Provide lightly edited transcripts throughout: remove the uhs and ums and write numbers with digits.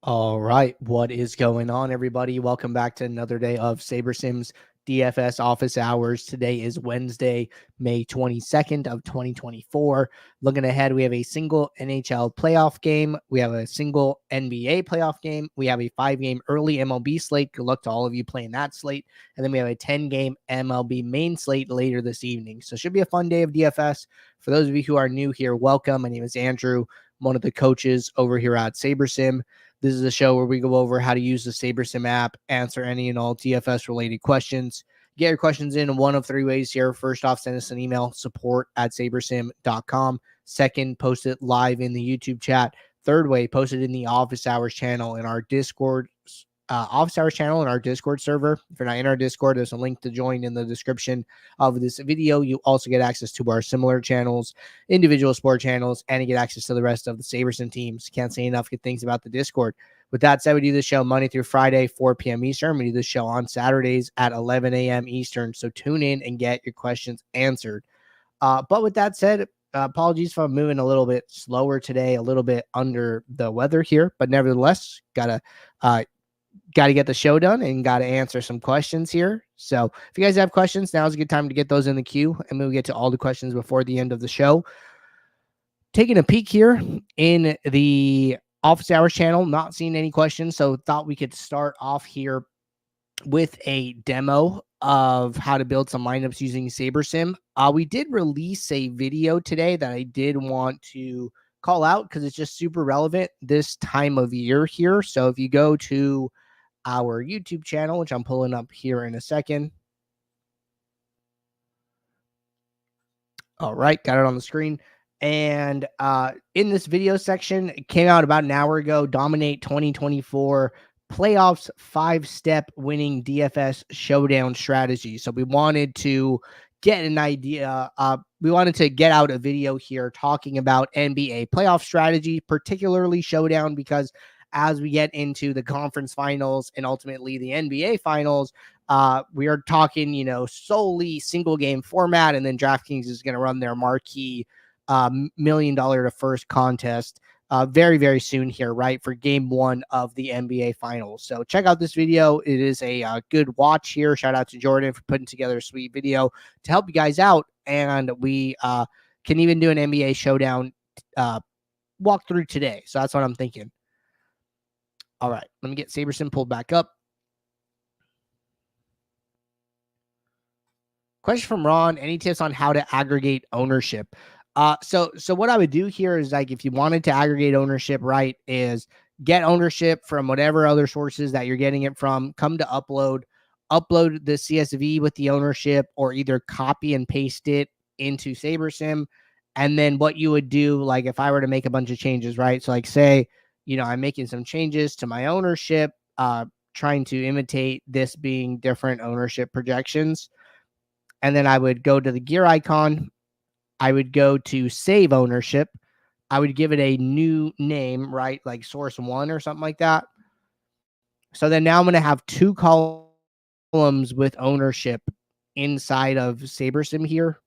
All right, what is going on, everybody? Welcome back to another day of SaberSim's DFS office hours. Today is Wednesday, May 22nd of 2024. Looking ahead, we have a single NHL playoff game. We have a single NBA playoff game. We have a 5-game early MLB slate. Good luck to all of you playing that slate. And then we have a 10-game MLB main slate later this evening. So it should be a fun day of DFS. For those of you who are new here, welcome. My name is Andrew. I'm one of the coaches over here at SaberSim. This is a show where we go over how to use the SaberSim app, answer any and all DFS-related questions. Get your questions in one of three ways here. First off, send us an email, support@sabersim.com. Second, post it live in the YouTube chat. Third way, post it in the office hours channel in our Discord office hours channel in our Discord server. If you're not in our Discord, there's a link to join in the description of this video. You also get access to our similar channels, individual sport channels, and you get access to the rest of the SaberSim teams. Can't say enough good things about the Discord. With that said, we do this show Monday through Friday, 4 p.m. Eastern. We do this show on Saturdays at 11 a.m. Eastern. So tune in and get your questions answered. But with that said, apologies if I'm moving a little bit slower today, a little bit under the weather here, but nevertheless, gotta get the show done and got to answer some questions here. So if you guys have questions, now is a good time to get those in the queue, and we'll get to all the questions before the end of the show. Taking a peek here in the office hours channel, not seeing any questions, so thought we could start off here with a demo of how to build some lineups using SaberSim. We did release a video today that I did want to call out because it's just super relevant this time of year here. So if you go to our YouTube channel, which I'm pulling up here in a second. All right, got it on the screen. And in this video section, it came out about an hour ago, Dominate 2024 Playoffs 5-Step Winning DFS Showdown Strategy. So we wanted to get an idea. We wanted to get out a video here talking about NBA playoff strategy, particularly Showdown, because as we get into the conference finals and ultimately the NBA finals, we are talking, solely single game format, and then DraftKings is going to run their marquee $1 million to first contest very, very soon here, right, for game one of the NBA finals. So check out this video. It is a good watch here. Shout out to Jordan for putting together a sweet video to help you guys out. And we can even do an NBA showdown walkthrough today. So that's what I'm thinking. All right, let me get SaberSim pulled back up. Question from Ron: any tips on how to aggregate ownership? So what I would do here is, like, if you wanted to aggregate ownership, right, is get ownership from whatever other sources that you're getting it from, come to upload the CSV with the ownership, or either copy and paste it into SaberSim. And then what you would do, like if I were to make a bunch of changes, right? So like say, I'm making some changes to my ownership, trying to imitate this being different ownership projections. And then I would go to the gear icon. I would go to save ownership. I would give it a new name, right? Like source 1 or something like that. So then now I'm going to have 2 columns with ownership inside of SaberSim here.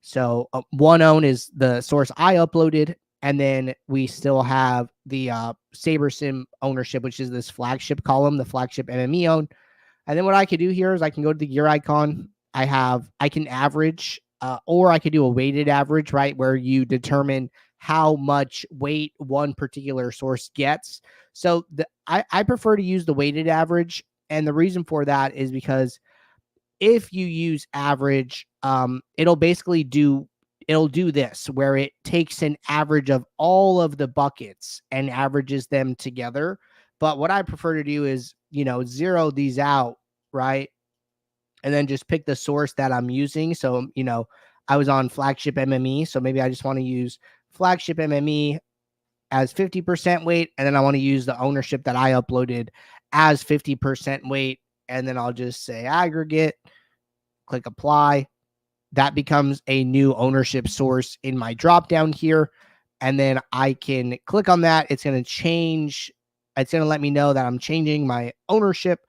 So one own is the source I uploaded, and then we still have the SaberSim ownership, which is this flagship column, the flagship MME own. And then what I could do here is I can go to the gear icon. I can average, or I could do a weighted average, right, where you determine how much weight one particular source gets. So I prefer to use the weighted average, and the reason for that is because if you use average, it'll do this, where it takes an average of all of the buckets and averages them together. But what I prefer to do is, zero these out, right? And then just pick the source that I'm using. So, I was on flagship MME. So maybe I just want to use flagship MME as 50% weight. And then I want to use the ownership that I uploaded as 50% weight. And then I'll just say aggregate, click apply. That becomes a new ownership source in my drop down here. And then I can click on that. It's going to change. It's going to let me know that I'm changing my ownership,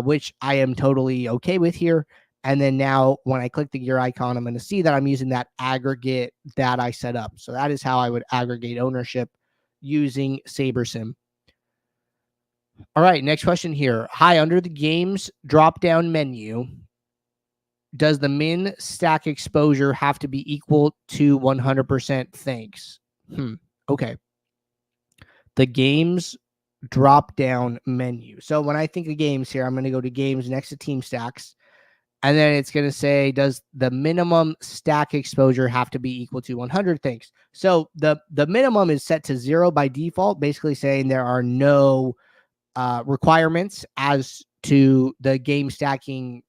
which I am totally okay with here. And then now when I click the gear icon, I'm going to see that I'm using that aggregate that I set up. So that is how I would aggregate ownership using SaberSim. All right, next question here. Hi, under the game's drop-down menu, does the min stack exposure have to be equal to 100%? Thanks. Okay. The game's drop-down menu. So when I think of games here, I'm going to go to games next to team stacks. And then it's going to say, does the minimum stack exposure have to be equal to 100? Thanks. So the minimum is set to 0 by default, basically saying there are no requirements as to the game stacking,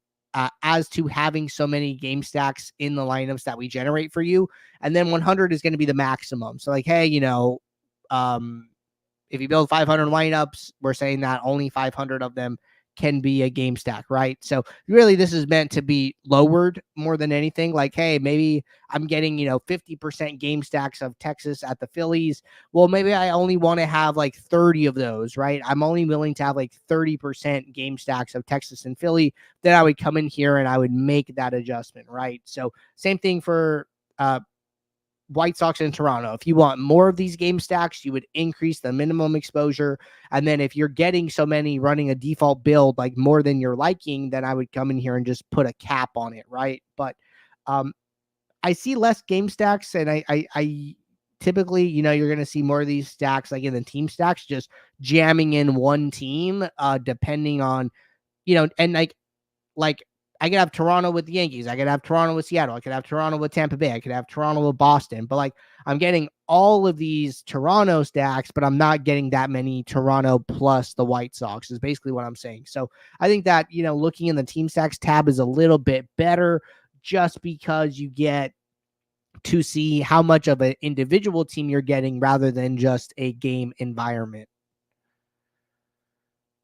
as to having so many game stacks in the lineups that we generate for you. And then 100 is going to be the maximum. So like, hey, if you build 500 lineups, we're saying that only 500 of them can be a game stack, right? So really this is meant to be lowered more than anything. Like, hey, maybe I'm getting, 50% game stacks of Texas at the Phillies. Well, maybe I only want to have like 30 of those, right? I'm only willing to have like 30% game stacks of Texas and Philly. Then I would come in here and I would make that adjustment, right? So same thing for White Sox in Toronto. If you want more of these game stacks, you would increase the minimum exposure. And then if you're getting so many running a default build, like more than you're liking, then I would come in here and just put a cap on it, right? But I see less game stacks, and I typically, you're going to see more of these stacks like in the team stacks, just jamming in one team, depending on, and like I could have Toronto with the Yankees. I could have Toronto with Seattle. I could have Toronto with Tampa Bay. I could have Toronto with Boston. But like I'm getting all of these Toronto stacks, but I'm not getting that many Toronto plus the White Sox is basically what I'm saying. So I think that, looking in the team stacks tab is a little bit better just because you get to see how much of an individual team you're getting rather than just a game environment.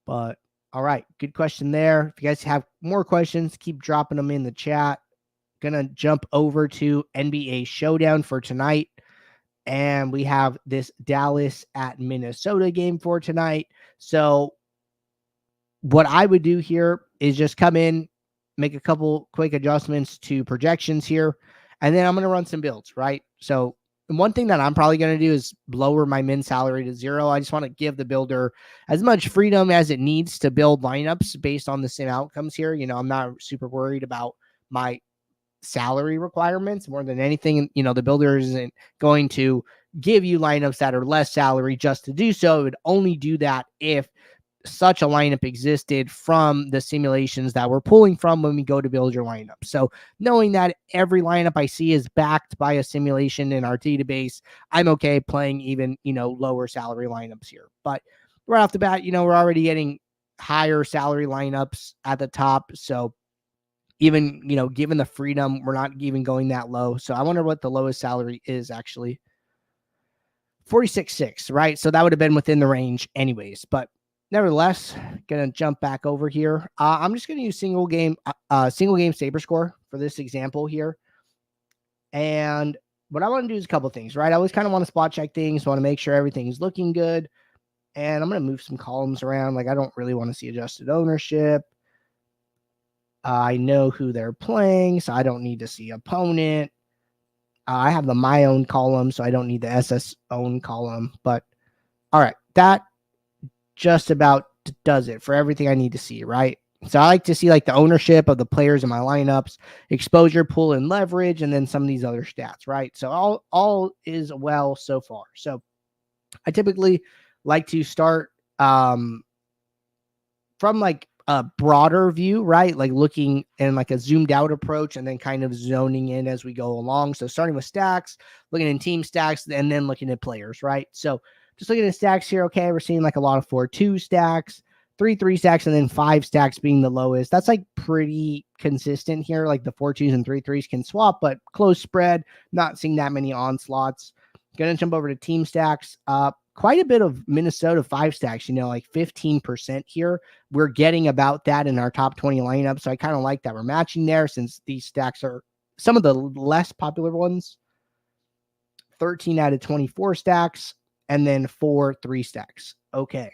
But all right, good question there. If you guys have more questions, keep dropping them in the chat. Gonna jump over to NBA Showdown for tonight. And we have this Dallas at Minnesota game for tonight. So what I would do here is just come in, make a couple quick adjustments to projections here, and then I'm going to run some builds, right? So one thing that I'm probably going to do is lower my min salary to 0. I just want to give the builder as much freedom as it needs to build lineups based on the same outcomes here. I'm not super worried about my salary requirements more than anything. The builder isn't going to give you lineups that are less salary just to do so. It would only do that if such a lineup existed from the simulations that we're pulling from when we go to build your lineup. So knowing that every lineup I see is backed by a simulation in our database, I'm okay playing even, lower salary lineups here. But right off the bat, we're already getting higher salary lineups at the top. So even, given the freedom, we're not even going that low. So I wonder what the lowest salary is actually. 46.6, right? So that would have been within the range anyways. But nevertheless, gonna jump back over here. I'm just gonna use single game saber score for this example here. And what I want to do is a couple things, right? I always kind of want to spot check things, want to make sure everything's looking good. And I'm gonna move some columns around. Like I don't really want to see adjusted ownership. I know who they're playing, so I don't need to see opponent. I have the my own column, so I don't need the SS own column. But all right, that just about does it for everything I need to see, right? So I like to see like the ownership of the players in my lineups, exposure, pull, and leverage, and then some of these other stats, right? So all is well so far. So I typically like to start from like a broader view, right? Like looking in like a zoomed out approach and then kind of zoning in as we go along. So starting with stacks, looking in team stacks, and then looking at players, right? So just looking at stacks here, okay, we're seeing like a lot of 4-2 stacks, 3-3 stacks, and then 5 stacks being the lowest. That's like pretty consistent here. Like the 4-2s and 3-3s can swap, but close spread, not seeing that many onslaughts. Gonna jump over to team stacks. Quite a bit of Minnesota 5 stacks, like 15% here. We're getting about that in our top 20 lineup. So I kind of like that we're matching there since these stacks are some of the less popular ones. 13 out of 24 stacks, and then 4 3 stacks. Okay.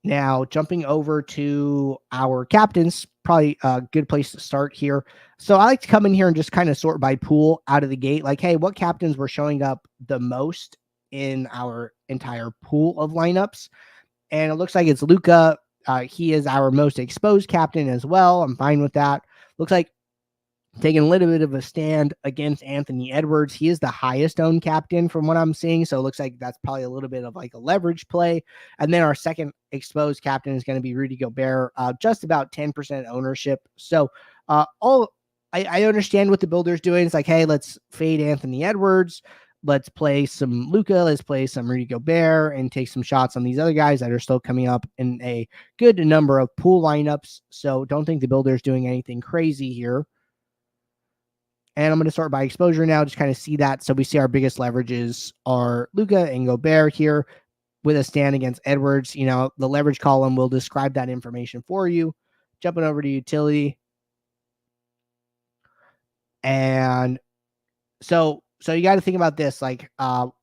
Now, jumping over to our captains, probably a good place to start here. So I like to come in here and just kind of sort by pool out of the gate. Like, hey, what captains were showing up the most in our entire pool of lineups? and it looks like it's Luka. He is our most exposed captain as well. I'm fine with that. Looks like taking a little bit of a stand against Anthony Edwards. He is the highest owned captain from what I'm seeing. So it looks like that's probably a little bit of like a leverage play. And then our second exposed captain is going to be Rudy Gobert, just about 10% ownership. So I understand what the builder's doing. It's like, hey, let's fade Anthony Edwards. Let's play some Luka. Let's play some Rudy Gobert and take some shots on these other guys that are still coming up in a good number of pool lineups. So don't think the builder's doing anything crazy here. And I'm going to start by exposure now, just kind of see that. So we see our biggest leverages are Luka and Gobert here with a stand against Edwards. You know, the leverage column will describe that information for you. Jumping over to utility. And so you got to think about this, like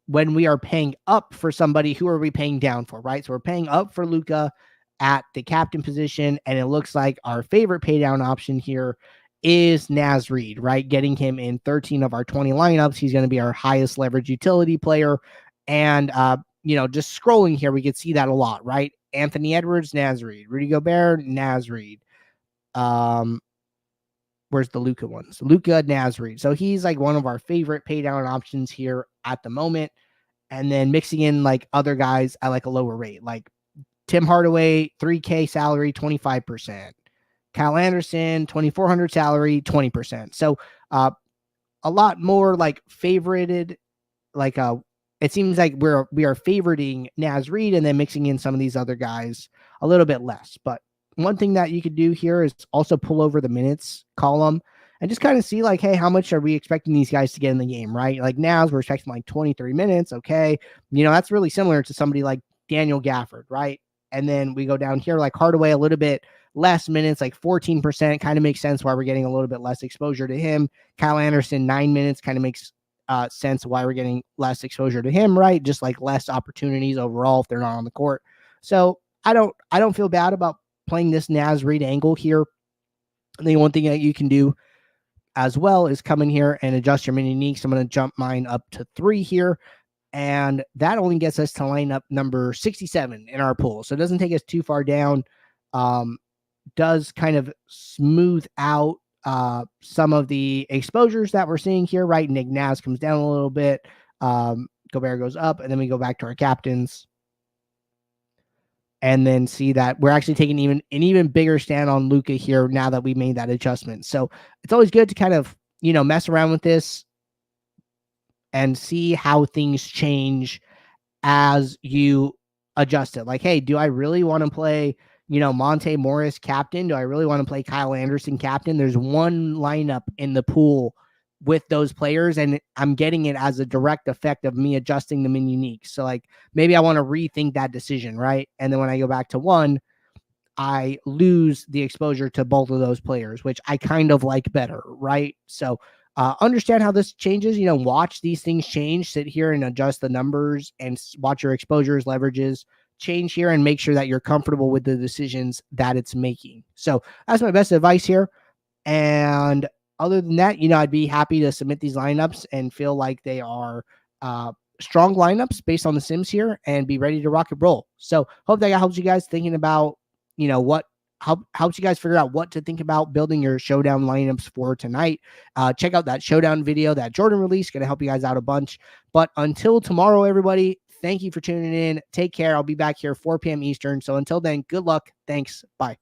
when we are paying up for somebody, who are we paying down for, right? So we're paying up for Luka at the captain position, and it looks like our favorite pay down option here is Naz Reid, right? Getting him in 13 of our 20 lineups. He's going to be our highest leverage utility player. And, you know, just scrolling here, we could see that a lot, right? Anthony Edwards, Naz Reid. Rudy Gobert, Naz Reid. Where's the Luka ones? Luka, Naz Reid. So he's like one of our favorite pay down options here at the moment. And then mixing in like other guys at like a lower rate, like Tim Hardaway, 3K salary, 25%. Kyle Anderson, 2,400 salary, 20%. So a lot more like favorited, like it seems like we are favoriting Naz Reid and then mixing in some of these other guys a little bit less. But one thing that you could do here is also pull over the minutes column and just kind of see like, hey, how much are we expecting these guys to get in the game, right? Like Naz, we're expecting like 23 minutes. Okay. You know, that's really similar to somebody like Daniel Gafford, right? And then we go down here, like Hardaway, a little bit less minutes, like 14%, kind of makes sense why we're getting a little bit less exposure to him. Kyle Anderson, 9 minutes, kind of makes sense why we're getting less exposure to him, right? Just like less opportunities overall if they're not on the court. So I don't feel bad about playing this Naz Reid angle here. I think one thing that you can do as well is come in here and adjust your mini uniques. I'm going to jump mine up to 3 here. And that only gets us to lineup number 67 in our pool. So it doesn't take us too far down. Does kind of smooth out some of the exposures that we're seeing here, right? Nick Naz comes down a little bit. Gobert goes up, and then we go back to our captains. And then see that we're actually taking an even bigger stand on Luka here now that we made that adjustment. So it's always good to kind of, you know, mess around with this and see how things change as you adjust it. Like, hey, do I really want to play, you know, Monte Morris captain? Do I really want to play Kyle Anderson captain? There's one lineup in the pool with those players, and I'm getting it as a direct effect of me adjusting them in unique. So like maybe I want to rethink that decision, right? And then when I go back to one, I lose the exposure to both of those players, which I kind of like better, right? So understand how this changes, you know, watch these things change, sit here and adjust the numbers and watch your exposures, leverages change here and make sure that you're comfortable with the decisions that it's making. So that's my best advice here. And other than that, you know, I'd be happy to submit these lineups and feel like they are strong lineups based on the Sims here and be ready to rock and roll. So hope that helps you guys thinking about, you know, what helps you guys figure out what to think about building your showdown lineups for tonight. Check out that showdown video that Jordan released, going to help you guys out a bunch. But until tomorrow, everybody, thank you for tuning in. Take care. I'll be back here 4 p.m. Eastern. So until then, good luck. Thanks. Bye.